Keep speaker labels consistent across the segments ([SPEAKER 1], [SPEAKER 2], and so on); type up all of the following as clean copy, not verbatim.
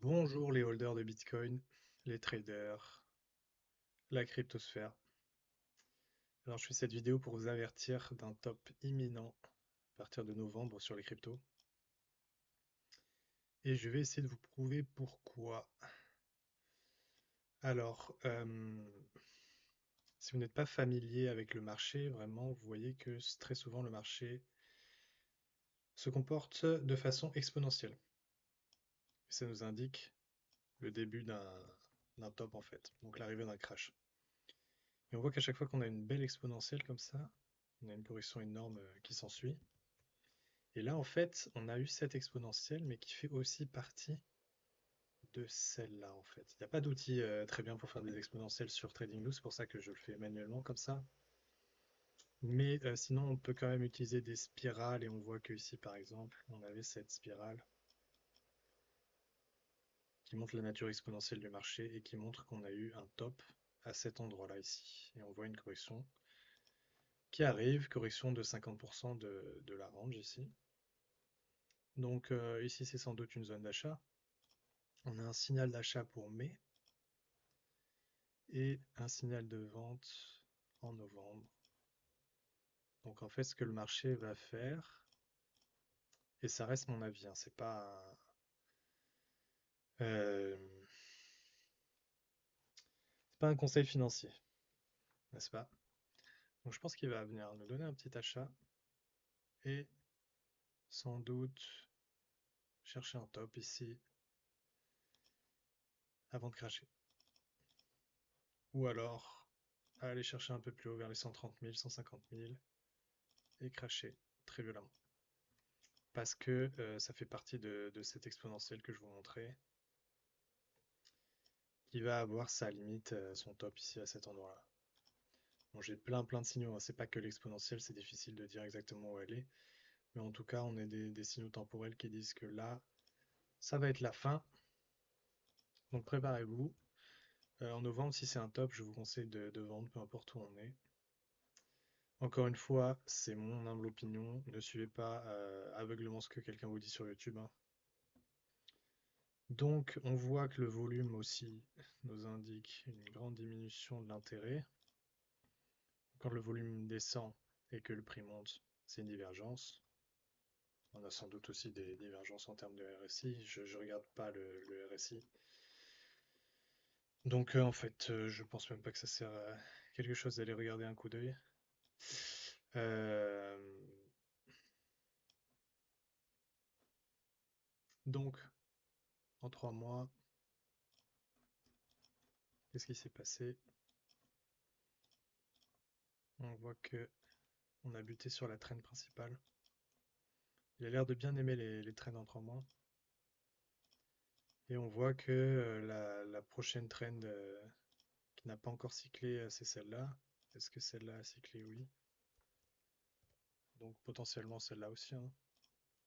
[SPEAKER 1] Bonjour les holders de Bitcoin, les traders, la cryptosphère. Alors je fais cette vidéo pour vous avertir d'un top imminent à partir de novembre sur les cryptos. Et je vais essayer de vous prouver pourquoi. Alors, si vous n'êtes pas familier avec le marché, vraiment, vous voyez que très souvent le marché se comporte de façon exponentielle. Et ça nous indique le début d'un top en fait, donc l'arrivée d'un crash. Et on voit qu'à chaque fois qu'on a une belle exponentielle comme ça, on a une correction énorme qui s'ensuit. Et là, en fait, on a eu cette exponentielle, mais qui fait aussi partie de celle-là, en fait. Il n'y a pas d'outil très bien pour faire des exponentielles sur TradingView, c'est pour ça que je le fais manuellement comme ça. Mais sinon, on peut quand même utiliser des spirales, et on voit que ici, par exemple, on avait cette spirale qui montre la nature exponentielle du marché et qui montre qu'on a eu un top à cet endroit-là ici. Et on voit une correction qui arrive, correction de 50% de la range ici. Donc ici, c'est sans doute une zone d'achat. On a un signal d'achat pour mai et un signal de vente en novembre. Donc en fait, ce que le marché va faire, et ça reste mon avis, hein, euh, c'est pas un conseil financier, n'est-ce pas? Donc je pense qu'il va venir nous donner un petit achat et sans doute chercher un top ici avant de cracher. Ou alors aller chercher un peu plus haut vers les 130 000, 150 000 et cracher très violemment. Parce que ça fait partie de cette exponentielle que je vous montrais, qui va avoir sa limite, son top ici à cet endroit-là. Bon, j'ai plein de signaux, hein. C'est pas que l'exponentielle, c'est difficile de dire exactement où elle est. Mais en tout cas, on a des signaux temporels qui disent que là, ça va être la fin. Donc préparez-vous. En novembre, si c'est un top, je vous conseille de vendre, peu importe où on est. Encore une fois, c'est mon humble opinion. Ne suivez pas aveuglément ce que quelqu'un vous dit sur YouTube, hein. Donc, on voit que le volume aussi nous indique une grande diminution de l'intérêt. Quand le volume descend et que le prix monte, c'est une divergence. On a sans doute aussi des divergences en termes de RSI. Je ne regarde pas le RSI. Donc en fait, je pense même pas que ça sert à quelque chose d'aller regarder un coup d'œil. Euh, donc, en 3 mois, qu'est-ce qui s'est passé? On voit que on a buté sur la traîne principale. Il a l'air de bien aimer les traînes en 3 mois. Et on voit que la prochaine trend qui n'a pas encore cyclé, c'est celle-là. Est-ce que celle-là a cyclé? Oui. Donc potentiellement celle-là aussi, hein,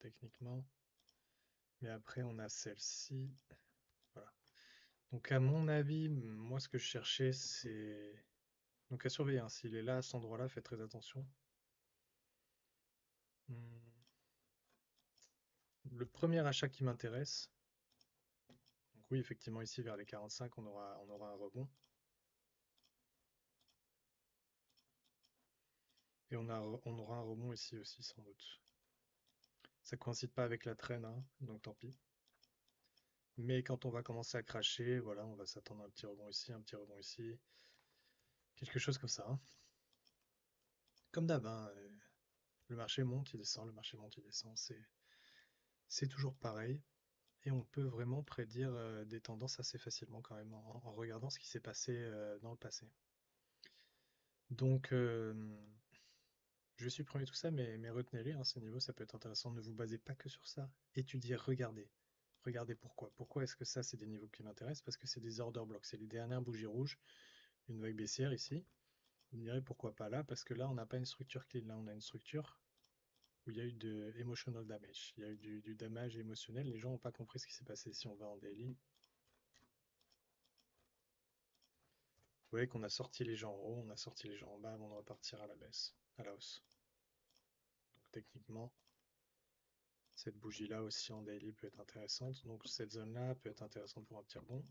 [SPEAKER 1] techniquement. Mais après, on a celle-ci. Voilà. Donc à mon avis, moi ce que je cherchais, c'est... Donc à surveiller, hein. S'il est là, à cet endroit-là, faites très attention. Hmm. Le premier achat qui m'intéresse, donc oui, effectivement, ici vers les 45, on aura un rebond. Et on aura un rebond ici aussi, sans doute. Ça coïncide pas avec la traîne, hein, donc tant pis. Mais quand on va commencer à cracher, voilà, on va s'attendre à un petit rebond ici, un petit rebond ici. Quelque chose comme ça, hein. Comme d'hab, hein, le marché monte, il descend, le marché monte, il descend. C'est toujours pareil. Et on peut vraiment prédire des tendances assez facilement quand même en regardant ce qui s'est passé dans le passé. Donc, je vais supprimer tout ça, mais retenez-les, hein, ces niveaux, ça peut être intéressant. Ne vous basez pas que sur ça. Étudiez, regardez. Regardez pourquoi. Pourquoi est-ce que ça, c'est des niveaux qui m'intéressent? Parce que c'est des order blocks, c'est les dernières bougies rouges, une vague baissière ici. Vous me direz pourquoi pas là, parce que là, on n'a pas une structure clean. Là, on a une structure où il y a eu de emotional damage. Il y a eu du damage émotionnel. Les gens n'ont pas compris ce qui s'est passé. Si on va en daily, vous voyez qu'on a sorti les gens en haut, on a sorti les gens en bas avant de repartir à la baisse, à la hausse. Donc techniquement, Cette bougie-là aussi en daily peut être intéressante. Donc cette zone-là peut être intéressante pour un petit rebond.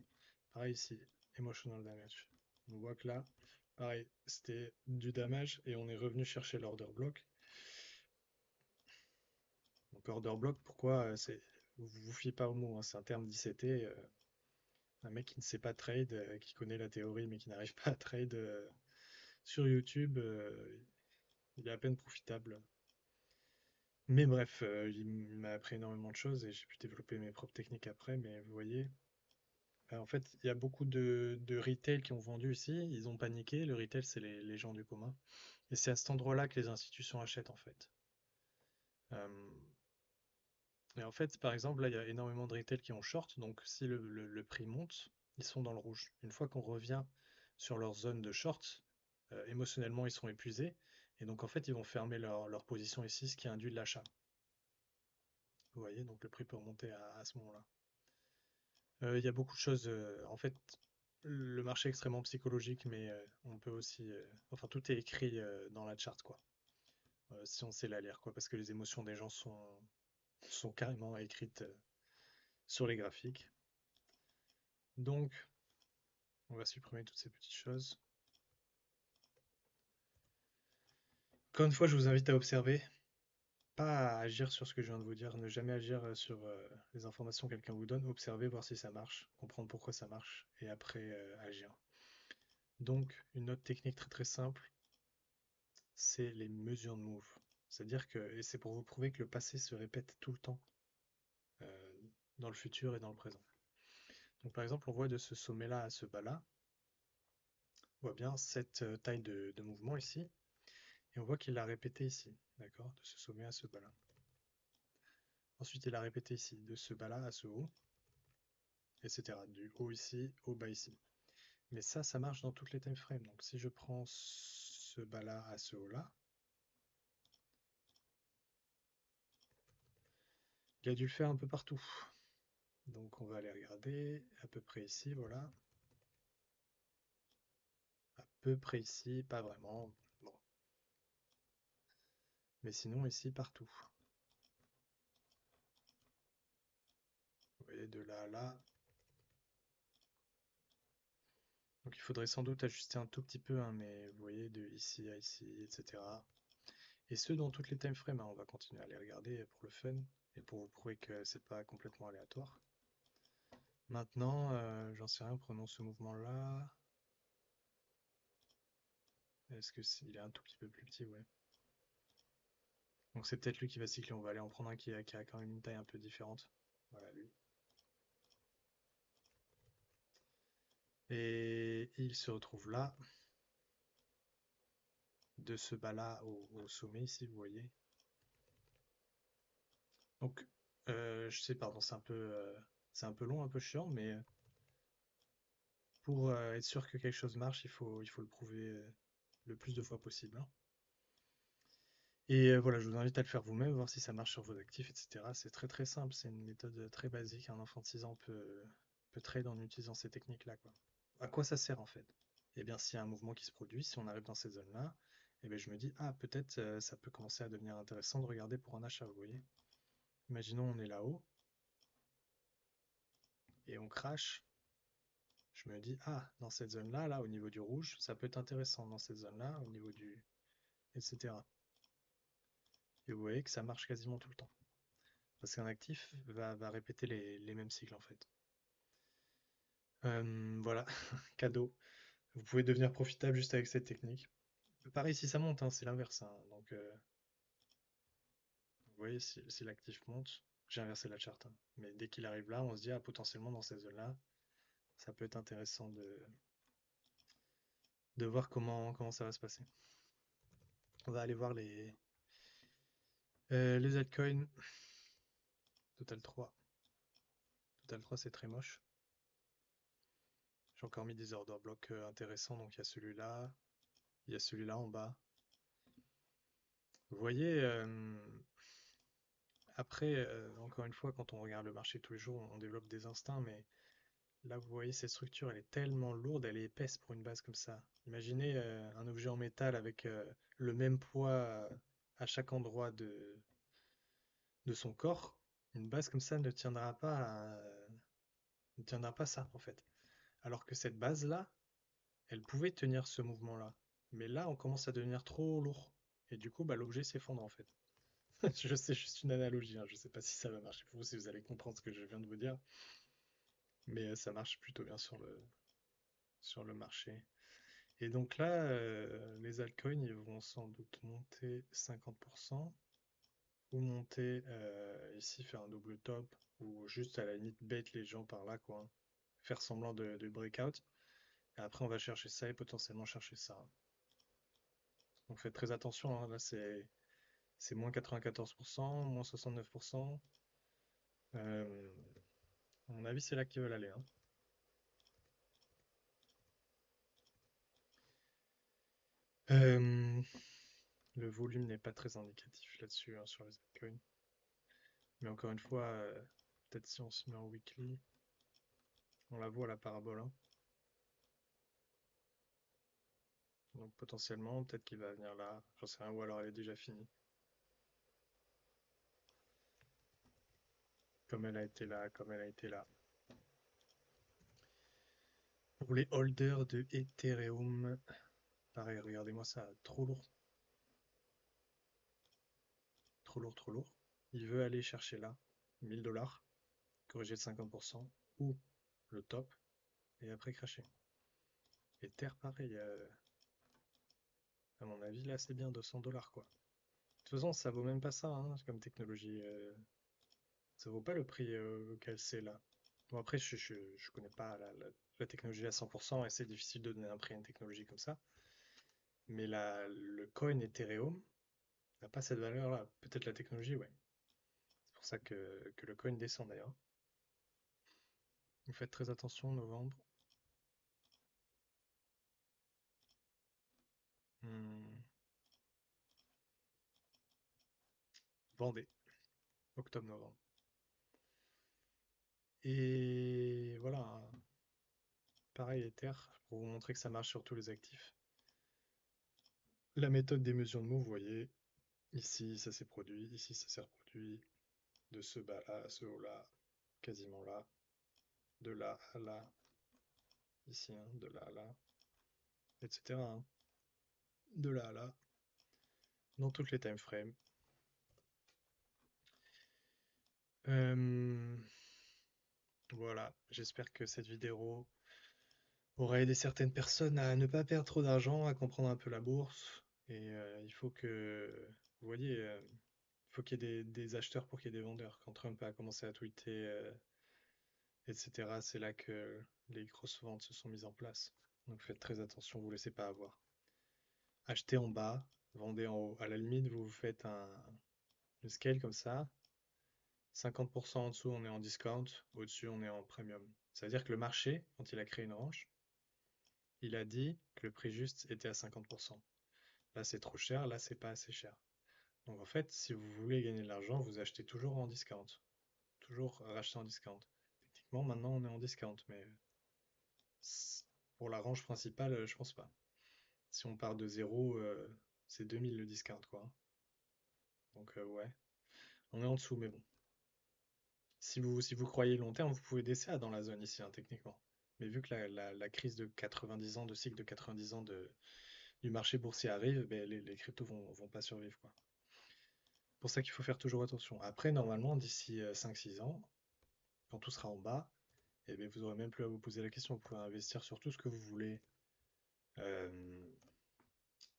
[SPEAKER 1] Pareil ici, emotional damage. On voit que là, pareil, c'était du damage et on est revenu chercher l'order block. Donc order block, pourquoi vous vous fiez pas au mot, hein, c'est un terme d'ICT. Un mec qui ne sait pas trade, qui connaît la théorie mais qui n'arrive pas à trade sur YouTube, il est à peine profitable. Mais bref, il m'a appris énormément de choses et j'ai pu développer mes propres techniques après. Mais vous voyez, en fait, il y a beaucoup de retail qui ont vendu ici. Ils ont paniqué. Le retail, c'est les gens du commun. Et c'est à cet endroit-là que les institutions achètent en fait. Euh, et en fait, par exemple, là, il y a énormément de retail qui ont short. Donc, si le prix monte, ils sont dans le rouge. Une fois qu'on revient sur leur zone de short, émotionnellement, ils sont épuisés. Et donc, en fait, ils vont fermer leur position ici, ce qui induit de l'achat. Vous voyez, donc le prix peut remonter à ce moment-là. Il y a beaucoup de choses. En fait, le marché est extrêmement psychologique, mais on peut aussi. Enfin, tout est écrit dans la charte, quoi. Si on sait la lire, quoi, parce que les émotions des gens sont carrément écrites sur les graphiques. Donc, on va supprimer toutes ces petites choses. Encore une fois, je vous invite à observer, pas à agir sur ce que je viens de vous dire, ne jamais agir sur les informations que quelqu'un vous donne, observer, voir si ça marche, comprendre pourquoi ça marche, et après agir. Donc, une autre technique très très simple, c'est les mesures de move. C'est-à-dire que, et c'est pour vous prouver que le passé se répète tout le temps, euh, dans le futur et dans le présent. Donc par exemple, on voit de ce sommet-là à ce bas-là, on voit bien cette taille de mouvement ici, et on voit qu'il l'a répété ici, d'accord, de ce sommet à ce bas-là. Ensuite, il a répété ici, de ce bas-là à ce haut, etc. Du haut ici au bas ici. Mais ça marche dans toutes les time frames. Donc si je prends ce bas-là à ce haut-là, il a dû le faire un peu partout. Donc on va aller regarder à peu près ici, voilà. À peu près ici, pas vraiment. Bon. Mais sinon ici, partout. Vous voyez, de là à là. Donc il faudrait sans doute ajuster un tout petit peu, hein, mais vous voyez, de ici à ici, etc. Et ce, dans toutes les time frames, hein, on va continuer à les regarder pour le fun et pour vous prouver que c'est pas complètement aléatoire. Maintenant, j'en sais rien, prenons ce mouvement-là. Est-ce que il est un tout petit peu plus petit, ouais. Donc c'est peut-être lui qui va cycler. On va aller en prendre un qui a quand même une taille un peu différente. Voilà, lui. Et il se retrouve là, de ce bas-là au sommet ici, vous voyez. Donc, je sais, pardon, c'est un peu long, un peu chiant, mais pour être sûr que quelque chose marche, il faut le prouver le plus de fois possible, hein. Et voilà, je vous invite à le faire vous-même, voir si ça marche sur vos actifs, etc. C'est très très simple, c'est une méthode très basique. Un enfant de 6 ans peut trade en utilisant ces techniques-là, quoi. À quoi ça sert en fait? Eh bien, s'il y a un mouvement qui se produit, si on arrive dans cette zone-là, eh bien, je me dis, ah, peut-être ça peut commencer à devenir intéressant de regarder pour un achat, vous voyez. Imaginons on est là-haut et on crash. Je me dis, ah, dans cette zone-là, là, au niveau du rouge, ça peut être intéressant dans cette zone-là, au niveau du... etc. Et vous voyez que ça marche quasiment tout le temps. Parce qu'un actif va répéter les mêmes cycles en fait. Voilà, cadeau. Vous pouvez devenir profitable juste avec cette technique. Pareil si ça monte, hein, c'est l'inverse, hein. Donc, vous voyez, si l'actif monte, j'ai inversé la charte, hein. Mais dès qu'il arrive là, on se dit, ah, potentiellement dans cette zone-là, ça peut être intéressant de voir comment ça va se passer. On va aller voir les altcoins. Total 3. Total 3, c'est très moche. J'ai encore mis des order blocks intéressants. Donc il y a celui-là. Il y a celui-là en bas. Vous voyez, après, encore une fois, quand on regarde le marché tous les jours, on développe des instincts. Mais là, vous voyez, cette structure, elle est tellement lourde, elle est épaisse pour une base comme ça. Imaginez un objet en métal avec le même poids à chaque endroit de son corps. Une base comme ça ne tiendra pas ça, en fait. Alors que cette base-là, elle pouvait tenir ce mouvement-là. Mais là, on commence à devenir trop lourd. Et du coup, bah, l'objet s'effondre, en fait. Je sais, juste une analogie, hein. Je sais pas si ça va marcher pour vous, si vous allez comprendre ce que je viens de vous dire. Mais ça marche plutôt bien sur le marché. Et donc là, les altcoins, ils vont sans doute monter 50%, ou monter ici, faire un double top, ou juste à la limite bait les gens par là, quoi. Faire semblant de breakout. Et après, on va chercher ça et potentiellement chercher ça. Donc faites très attention, hein. Là, c'est moins 94%, moins 69%. Euh, à mon avis, c'est là qu'ils veulent aller, hein. Euh, le volume n'est pas très indicatif là-dessus, hein, sur les altcoins. Mais encore une fois, peut-être si on se met en weekly, on la voit la parabole, hein. Donc potentiellement, peut-être qu'il va venir là. J'en sais rien, ou alors elle est déjà finie. Comme elle a été là, comme elle a été là. Pour les holders de Ethereum, pareil, regardez-moi ça, trop lourd. Trop lourd, trop lourd. Il veut aller chercher là, 1000 $, corriger de 50%, ou le top, et après cracher. Et Terre, pareil, à mon avis, là, c'est bien 200 $, quoi. De toute façon, ça vaut même pas ça, hein, comme technologie. Ça vaut pas le prix auquel c'est là. Bon, après, je connais pas la technologie à 100%, et c'est difficile de donner un prix à une technologie comme ça. Mais le coin Ethereum n'a pas cette valeur-là. Peut-être la technologie, ouais. C'est pour ça que le coin descend d'ailleurs. Vous faites très attention, novembre. Hmm, vendez, octobre-novembre. Et voilà, hein. Pareil, Ether, pour vous montrer que ça marche sur tous les actifs. La méthode des mesures de mots, vous voyez, ici ça s'est produit, ici ça s'est reproduit, de ce bas là à ce haut là, quasiment là, de là à là, ici, hein, de là à là, etc., hein. De là à là, dans toutes les time frames. Euh, voilà, j'espère que cette vidéo aura aidé certaines personnes à ne pas perdre trop d'argent, à comprendre un peu la bourse. Et il faut que, vous voyez, il faut qu'il y ait des acheteurs pour qu'il y ait des vendeurs. Quand Trump a commencé à tweeter, etc., c'est là que les grosses ventes se sont mises en place. Donc faites très attention, vous ne laissez pas avoir. Achetez en bas, vendez en haut. À la limite, vous faites une scale comme ça. 50% en dessous, on est en discount. Au-dessus, on est en premium. Ça veut dire que le marché, quand il a créé une range, il a dit que le prix juste était à 50%. Là, c'est trop cher, là, c'est pas assez cher. Donc en fait, si vous voulez gagner de l'argent, vous achetez toujours en discount. Toujours racheter en discount. Techniquement, maintenant, on est en discount, mais pour la range principale, je pense pas. Si on part de zéro, c'est 2000 le discount, quoi. Donc ouais, on est en dessous, mais bon. Si vous croyez long terme, vous pouvez DCA dans la zone ici, hein, techniquement. Mais vu que la crise de 90 ans, de cycle de 90 ans du marché boursier arrive, ben, les cryptos vont pas survivre, quoi. C'est pour ça qu'il faut faire toujours attention. Après, normalement, d'ici 5-6 ans, quand tout sera en bas, eh bien, vous n'aurez même plus à vous poser la question. Vous pouvez investir sur tout ce que vous voulez euh,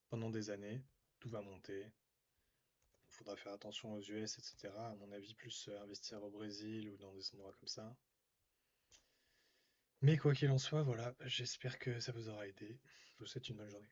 [SPEAKER 1] pendant des années. Tout va monter. Il faudra faire attention aux US, etc. À mon avis, plus investir au Brésil ou dans des endroits comme ça. Mais quoi qu'il en soit, voilà, j'espère que ça vous aura aidé. Je vous souhaite une bonne journée.